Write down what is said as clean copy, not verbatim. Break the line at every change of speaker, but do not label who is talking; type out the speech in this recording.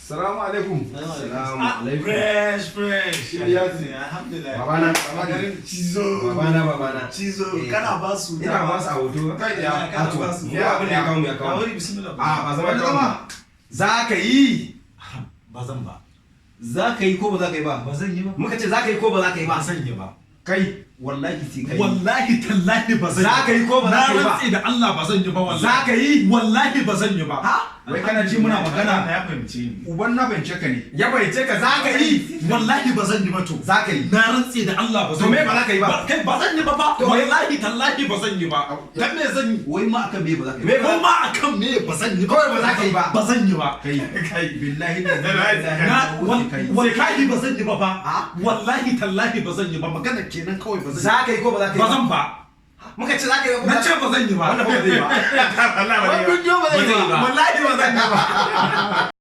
Salamu alaikum.
Salamu alaikum.
Fresh. Alhamdulillah.
Babana.
Cizo.
Babana.
Cizo. Kana ba su.
Ina ba su a hoto.
Kai ya kana ba su.
Ya abin da ya kawo mu ya kawo.
Kawai bismillah.
Ba zama. Za ka yi.
Ba zan ba.
Za ka yi ko ba za ka yi ba?
Ba zan yi ba.
Muka ce za ka yi ko ba za ka yi ba?
Ba zan yi ba.
Kai.
Wallahi sai ka yi.
Wallahi tallahi ba zan yi.
Za ka yi ko ba za ka yi ba?
Na rantsi da Allah ba zan yi ba wallahi.
Za ka yi?
Wallahi ba zan yi ba.
Ha?
Wai kana ji muna magana.
Ya fahimce ni.
Uban na bance ka ne.
Ya baice ka za ka yi?
Wallahi ba zan yi ba to.
Za ka yi.
Na rantsi da Allah ba
To
zan
me
yi
ba za ka yi ba?
Kai ba zan yi ba ba. Wallahi tallahi ba zan yi ba. Dan me zan yi?
Wai ma akan me ba za ka yi
Me
ba?
ko ma akan me ba zan yi ba.
Kawai ba za ka yi ba.
Ba zan yi ba.
Kai. Billahi da
wallahi ba zan yi ba ba.
Ha?
Wallahi tallahi ba zan yi ba. Magana kenan kawai ba zan yi.
Za ka yi ko ba za ka yi
Ba
ba?
zan ba.
Muka ce za ka yi ko ba
Na
za
ce ba zan yi ba.
Wannan ba zai yi ba.
Wallahi ba zan yi ba.
Wannan ba zai yi ba.
Wallahi ba zan yi ba.